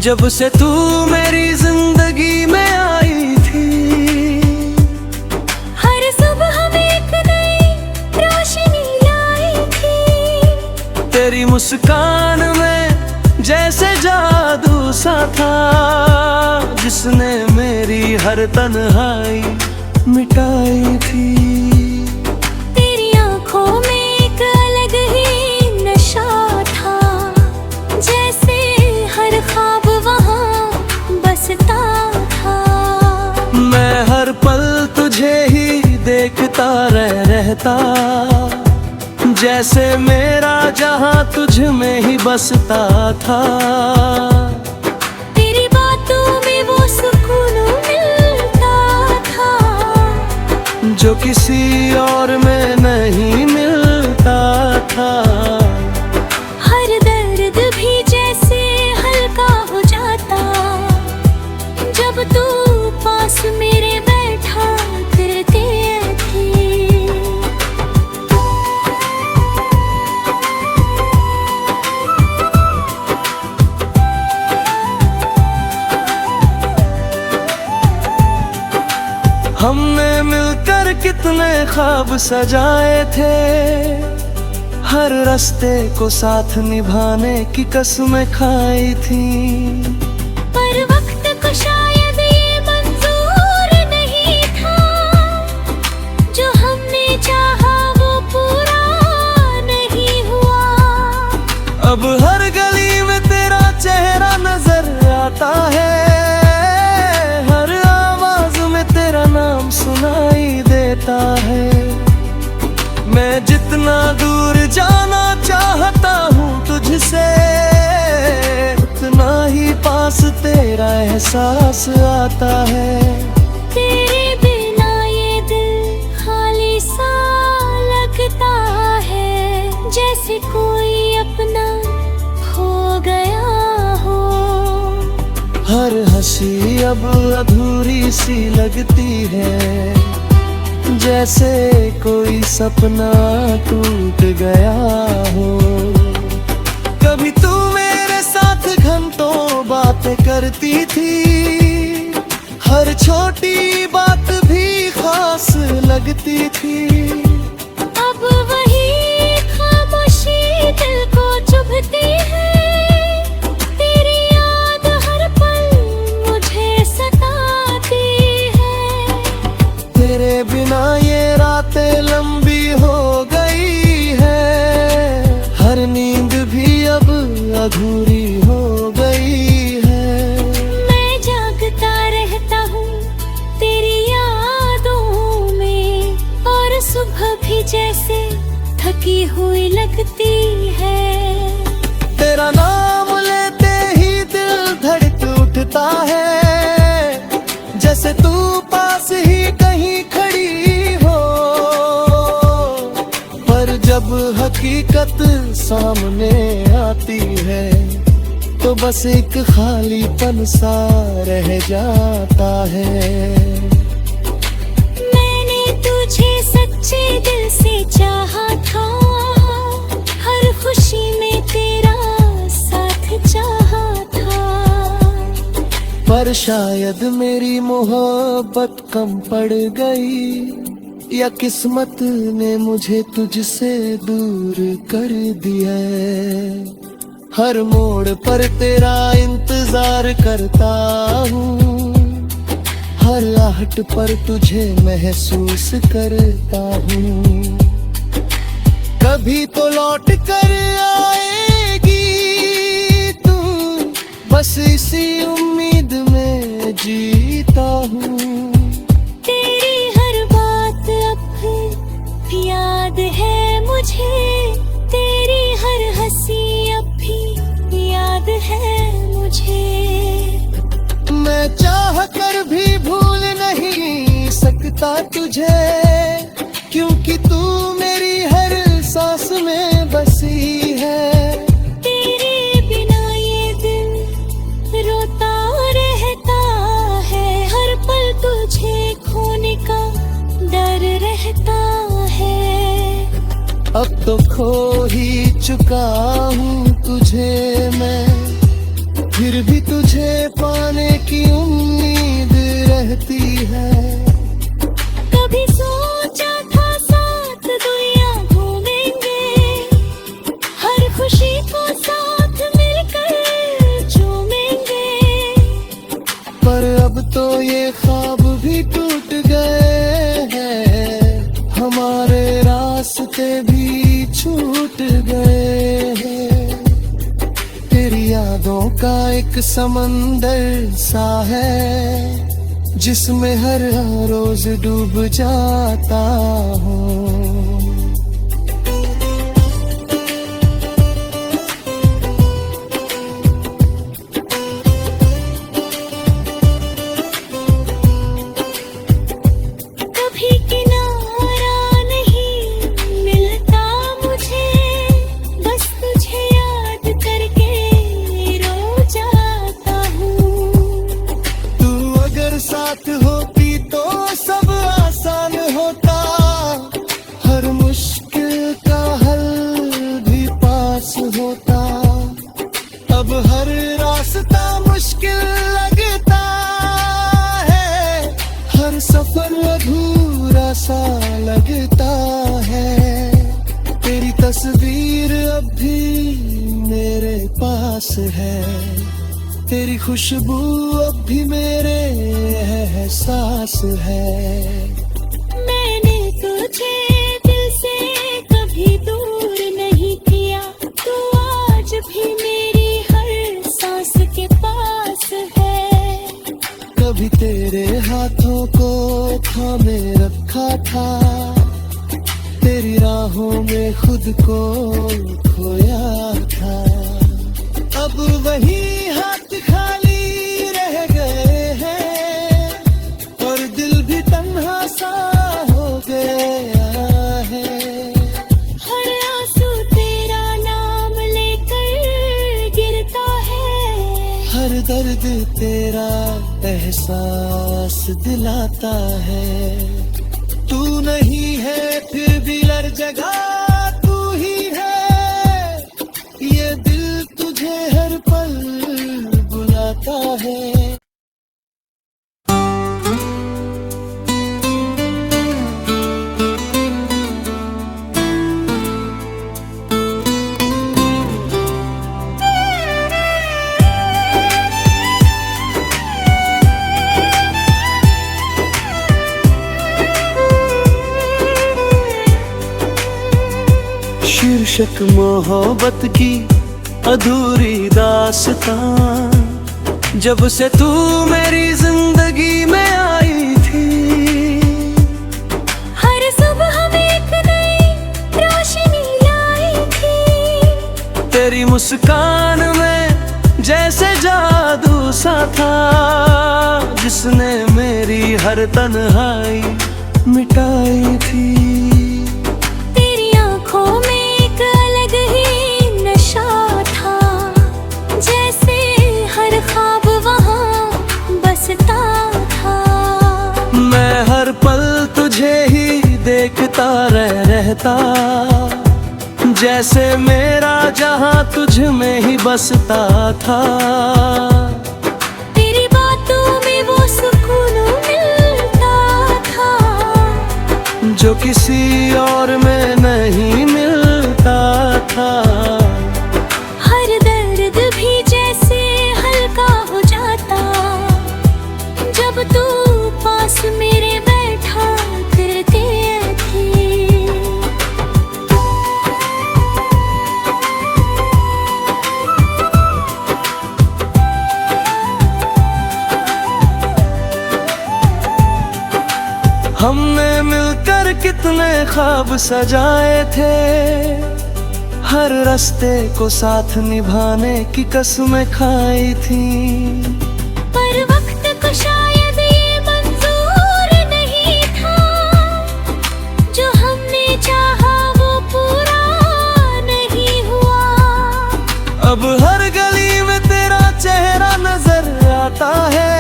जब से तू मेरी जिंदगी में आई थी, हर सुबह में एक नई रोशनी लाई थी। तेरी मुस्कान में जैसे जादू सा था, जिसने मेरी हर तन्हाई मिटाई थी। तेरी आंखों में एक अलग ही नशा था, जैसे हर ख्वाब वहाँ बसता था। मैं हर पल तुझे ही देखता रहता, जैसे मेरा जहां तुझ में ही बसता था। तेरी बातों में वो सुकून मिलता था, जो किसी और में नहीं मिलता था। हर दर्द भी जैसे हल्का हो जाता, जब तू पास मेरे बैठा करती थी। हमने मिलकर कितने ख्वाब सजाए थे, हर रास्ते को साथ निभाने की कसमें खाई थी। पर वक्त को शायद ये मंजूर नहीं था, जो हमने चाहा वो पूरा नहीं हुआ। अब हर गली में तेरा चेहरा नजर आता है, हर आवाज में तेरा नाम सुनाई देता है। मैं जितना दूर जाना चाहता हूँ तुझसे, उतना ही पास तेरा एहसास आता है। तेरे बिना ये दिल खाली सा लगता है, जैसे कोई अपना खो गया हो। हर हंसी अब अधूरी सी लगती है, जैसे कोई सपना टूट गया हो। कभी तू मेरे साथ घंटों बातें करती थी, हर छोटी बात भी खास लगती थी। अब वही खामोशी दिल को चुभती है, तेरी याद हर पल मुझे सताती है। तेरे बिना ये रातें लंबी हो गई है, हर नींद भी अब अधूरी हो गई है। मैं जागता रहता हूँ तेरी यादों में, और सुबह भी जैसे थकी हुई लगती है। तेरा नाम लेते ही दिल धड़क उठता है, जैसे तू पास ही कहीं खड़ी हो। पर जब हकीकत सामने आती है, तो बस एक खालीपन सा रह जाता है। मैंने तुझे सच्चे दिल से चाहा था, हर खुशी में तेरा साथ चाहा था। पर शायद मेरी मोहब्बत कम पड़ गई, या किस्मत ने मुझे तुझसे दूर कर दिया है। हर मोड़ पर तेरा इंतजार करता हूँ, हर आहट पर तुझे महसूस करता हूँ। कभी तो लौट कर आएगी तू, बस इसी उम्मीद में जीता हूँ। तेरी हर बात अब याद है मुझे, तेरी हर हंसी अब भी याद है मुझे। मैं चाह कर भी भूल नहीं सकता तुझे, क्योंकि तू मेरी हर सांस में बसी है। तेरे बिना ये दिल रोता रहता है, हर पल तुझे खोने का डर रहता है। अब तो खो ही चुका हूँ तुझे मैं, फिर भी तुझे पाने की उम्मीद रहती है। कभी सोचा था साथ दुनिया घूमेंगे, हर खुशी को साथ मिलकर झूमेंगे। पर अब तो ये ख्वाब भी टूट गए हैं, हमारे रास्ते भी छूट गए हैं। तेरी यादों का एक समंदर सा है, जिसमें हर रोज डूब जाता हूँ। कभी किनारा नहीं मिलता मुझे, बस तुझे याद करके रो जाता हूँ। तू अगर साथ होती तो सब आसान होता, हर मुश्किल का हल भी पास होता। अब हर रास्ता मुश्किल लगता है, हर सफर अधूरा सा लगता है। तेरी तस्वीर अब भी मेरे पास है, तेरी खुशबू अब भी मेरे एहसास है। मैंने तुझे दिल से कभी दूर नहीं किया, तू आज भी मेरी हर सांस के पास है। कभी तेरे हाथों को थामे रखा था, तेरी राहों में खुद को खोया था। अब वही हाथ खाली रह गए हैं, और दिल भी तन्हा सा हो गया है। हर आंसू तेरा नाम लेकर गिरता है, हर दर्द तेरा एहसास दिलाता है। तू नहीं है फिर भी हर जगह तू ही है, ये दिल तुझे हर पल बुलाता है। शीर्षक मोहब्बत की अधूरी दास्तां, जब से तू मेरी जिंदगी में आई थी। हर सुबह में एक नई रोशनी लाई थी। तेरी मुस्कान में जैसे जादू सा था, जिसने मेरी हर तन्हाई मिटाई थी। तेरी आंखों में एक अलग ही नशा था, जैसे हर ख्वाब वहाँ बसता था। मैं हर पल तुझे ही देखता रहता, जैसे मेरा जहां तुझ में ही बसता था। तेरी बातों में वो सुकून मिलता था, जो किसी और में नहीं मिलता था। हर दर्द भी जैसे हल्का हो जाता, जब तू पास मेरे बैठा करती थी। हमने मिलकर कितने ख्वाब सजाए थे, हर रास्ते को साथ निभाने की कसमें खाई थी। पर वक्त को शायद ये मंजूर नहीं था, जो हमने चाहा वो पूरा नहीं हुआ। अब हर गली में तेरा चेहरा नजर आता है,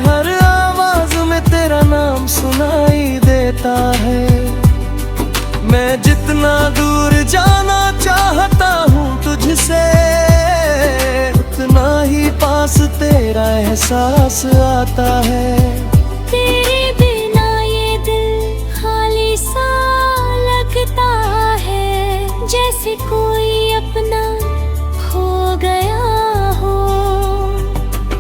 हर आवाज में तेरा नाम सुनाई देता है। मैं जितना दूर जाना चाहता हूँ तुझसे, उतना पास तेरा एहसास आता है। तेरे बिना ये दिल खाली सा लगता है, जैसे कोई अपना खो गया हो।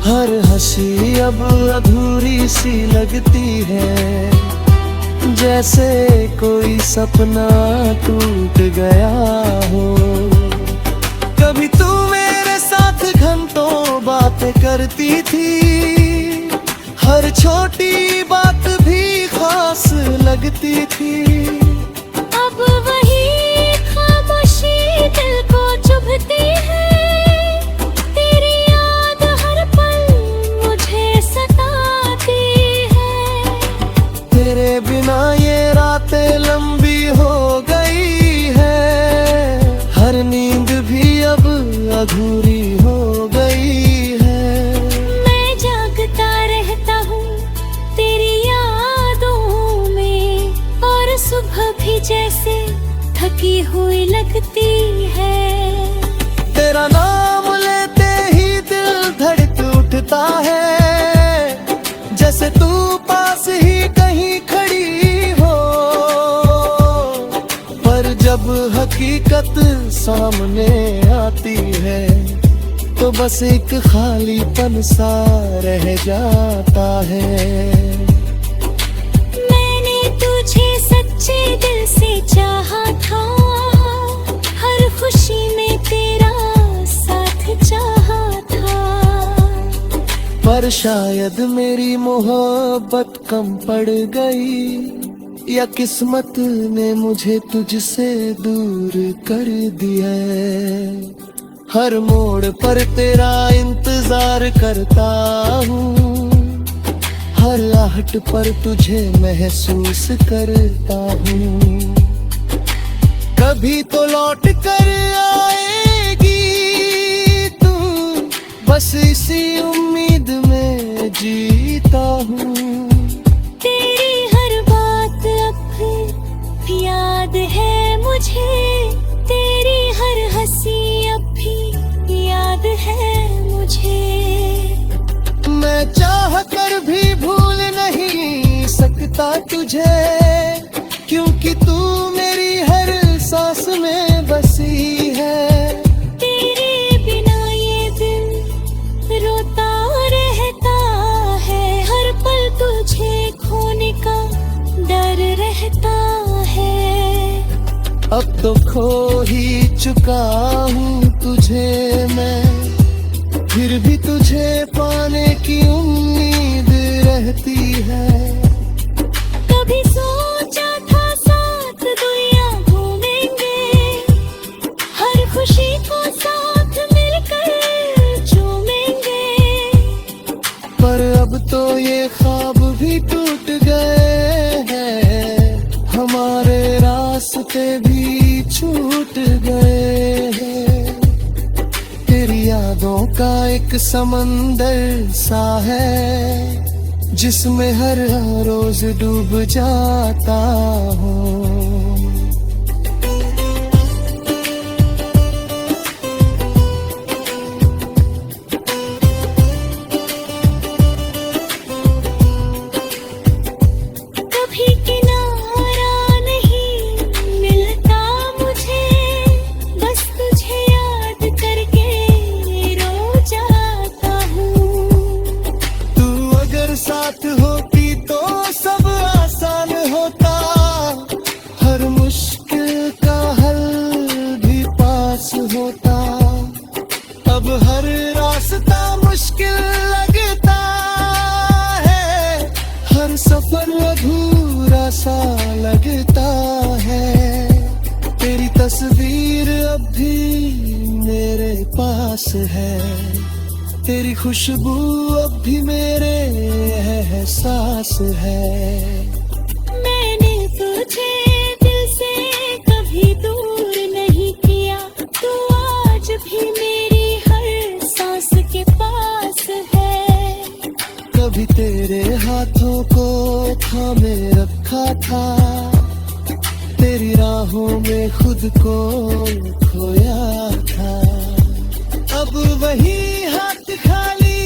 हर हंसी अब अधूरी सी लगती है, जैसे कोई सपना टूट गया हो। कभी तू मेरे साथ घंटों बातें करती थी, हर छोटी बात भी खास लगती थी। अब वही खामोशी दिल को चुभती है, तेरी याद हर पल मुझे सताती है। तेरे बिना ये रातें लंबी हो गई है, हर नींद भी अब अधूरी हो गई है। मैं जागता रहता हूँ तेरी यादों में, और सुबह भी जैसे थकी हुई लगती है। तेरा नाम लेते ही दिल धड़क उठता है, जैसे तू पास ही कहीं खड़ी हो। पर जब हकीकत सामने आती है, तो बस एक खालीपन सा रह जाता है। मैंने तुझे सच्चे दिल से चाहा था, हर खुशी में तेरा साथ चाहा था। पर शायद मेरी मोहब्बत कम पड़ गई, या किस्मत ने मुझे तुझसे दूर कर दिया है। हर मोड़ पर तेरा इंतजार करता हूँ, हर आहट पर तुझे महसूस करता हूँ। कभी तो लौट कर आएगी तू, बस इसी उम्मीद में जीता हूँ। तेरी हर बात अब याद है मुझे, तेरी हर हंसी अब भी याद है मुझे। मैं चाह कर भी भूल नहीं सकता तुझे, क्योंकि तू मेरी हर सांस में बसी है। तेरे बिना ये दिल रोता रहता है, हर पल तुझे खोने का डर रहता है। अब तो खो ही चुका हूँ तुझे मैं, फिर भी तुझे पाने की उम्मीद रहती है। कभी सोचा था साथ दुनिया घूमेंगे, हर खुशी को साथ मिलकर झूमेंगे। पर अब तो ये ख्वाब भी टूट गए हैं, हमारे रास्ते भी छूट गए हैं। तेरी यादों का एक समंदर सा है, जिसमें हर रोज डूब जाता हूँ। कभी किनारा नहीं मिलता मुझे, बस तुझे याद करके रो जाता हूँ। तू अगर साथ होती तो सब आसान होता, हर मुश्किल का हल भी पास होता। अब हर रास्ता मुश्किल लगता है, हर सफर अधूरा सा लगता है। तेरी तस्वीर अब भी मेरे पास है, तेरी खुशबू अब भी मेरे एहसास है। मैंने तुझे दिल से कभी दूर नहीं किया, तू आज भी मेरी हर सांस के पास है। कभी तेरे हाथों को थामे रखा था, तेरी राहों में खुद को खोया था। अब वही हाथ खाली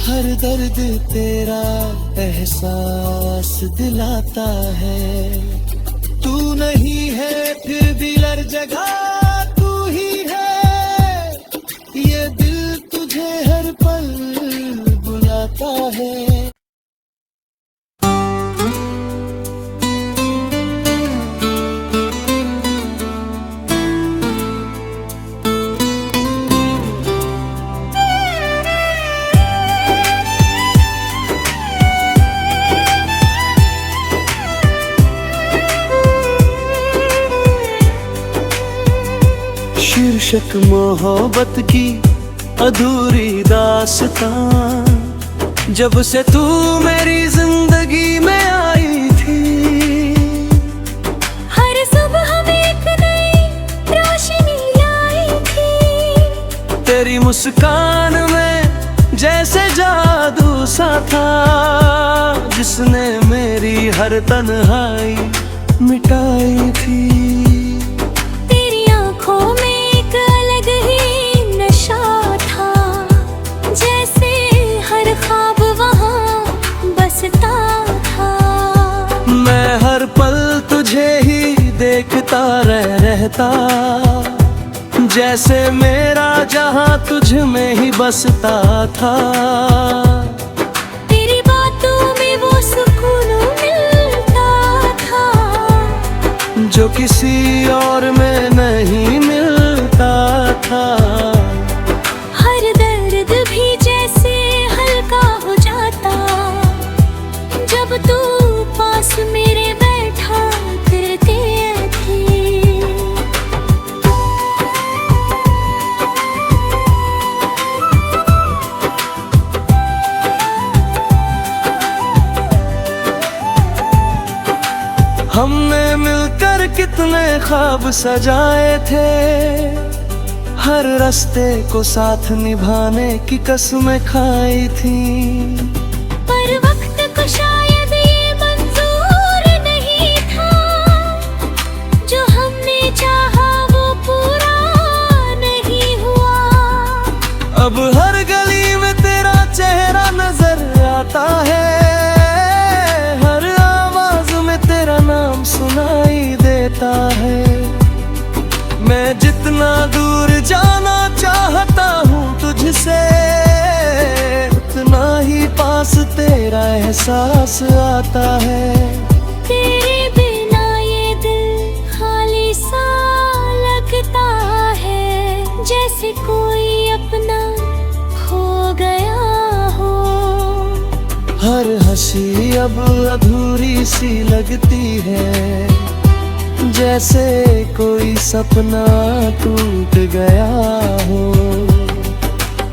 हर दर्द तेरा एहसास दिलाता है। तू नहीं है फिर दिल हर जगह तू ही है, ये दिल तुझे हर पल बुलाता है। शीर्षक मोहब्बत की अधूरी दास्तां, जब से तू मेरी जिंदगी में आई थी। हर सुबह में एक नई रोशनी लाई थी। तेरी मुस्कान में जैसे जादू सा था, जिसने मेरी हर तन्हाई मिटाई थी। तेरी आंखों में एक अलग ही नशा था, जैसे हर ख्वाब वहाँ बसता था। मैं हर पल तुझे ही देखता रहता, जैसे मेरा जहां तुझ में ही बसता था। तेरी बातों में वो सुकून मिलता था, जो किसी और में नहीं मिलता था। हर दर्द भी जैसे हल्का हो जाता, जब तू पास मेरे बैठा करते थे। हमने मिलकर कितने ख्वाब सजाए थे, हर रास्ते को साथ निभाने की कसमें खाई थी। पर वक्त को शायद ये मंजूर नहीं था, जो हमने चाहा वो पूरा नहीं हुआ। अब हर गली में तेरा चेहरा नजर आता है, हर आवाज में तेरा नाम सुनाई देता है। मैं जितना दूर जाना चाहता हूँ तुझसे, उतना ही पास तेरा एहसास आता है। तेरे बिना ये दिल खाली सा लगता है, जैसे कोई अपना खो गया हो। हर हंसी अब अधूरी सी लगती है, जैसे कोई सपना टूट गया हो।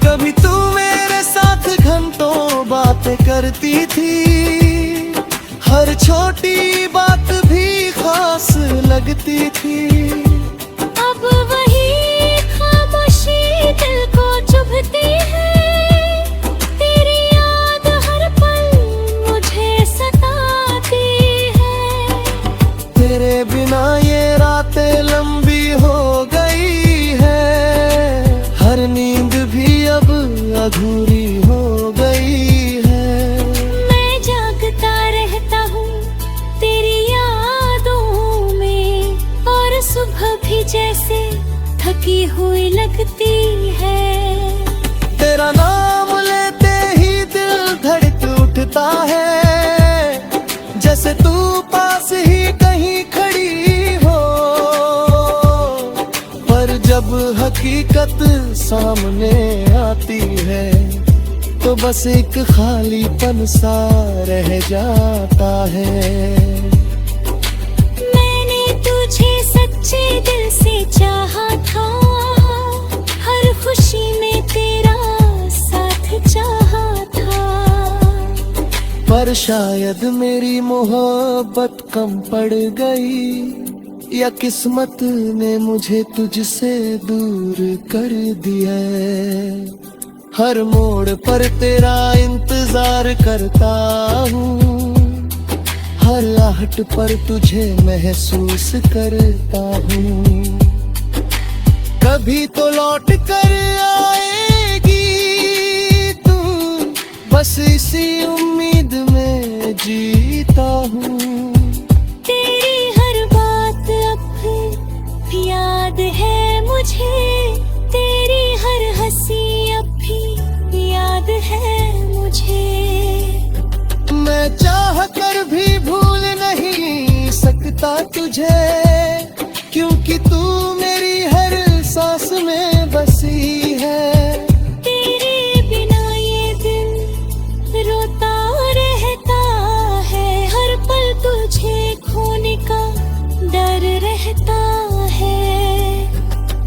कभी तू मेरे साथ घंटों बातें करती थी, हर छोटी बात भी खास लगती थी। अब वही खामोशी दिल को चुभती है, तेरी याद हर पल मुझे सताती है। तेरे बिना ये रातें लंबी हो गई है, हर नींद भी अब अधूरी हो गई है। मैं जागता रहता हूँ तेरी यादों में, और सुबह भी जैसे थकी हुई लगती है। तेरा नाम लेते ही दिल धड़क उठता है, जैसे तू पास ही कहीं खड़ी हो। पर जब हकीकत सामने आती है, तो बस एक खालीपन सा रह जाता है। मैंने तुझे सच्चे दिल से चाहा था, हर खुशी में तेरा साथ चाहा था। पर शायद मेरी मोहब्बत कम पड़ गई, या किस्मत ने मुझे तुझसे दूर कर दिया। हर मोड़ पर तेरा इंतजार करता हूँ, हर आहट पर तुझे महसूस करता हूँ। कभी तो लौट कर आएगी तू, इसी उम्मीद में जीता हूँ। तेरी हर बात अब भी याद है मुझे, तेरी हर हंसी अब भी याद है मुझे। मैं चाह कर भी भूल नहीं सकता तुझे, क्योंकि तू मेरी हर सांस में बसी है। तेरे बिना ये दिल रोता रहता है, हर पल तुझे खोने का डर रहता है।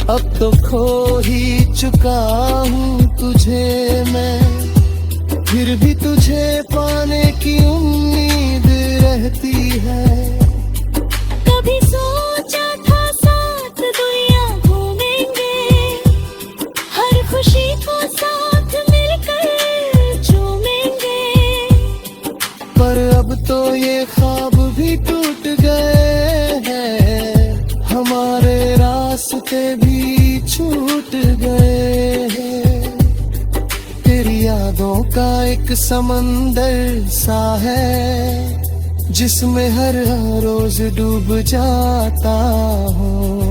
अब तो खो ही चुका हूँ तुझे मैं, फिर भी तुझे पाने की उम्मीद रहती है। कभी सोचा था साथ दुनिया घूमेंगे, हर खुशी को साथ मिलकर झूमेंगे। पर अब तो ये ख्वाब भी टूट गए हैं, हमारे रास्ते भी छूट गए हैं। तेरी यादों का एक समंदर सा है, जिसमें हर रोज डूब जाता हूँ।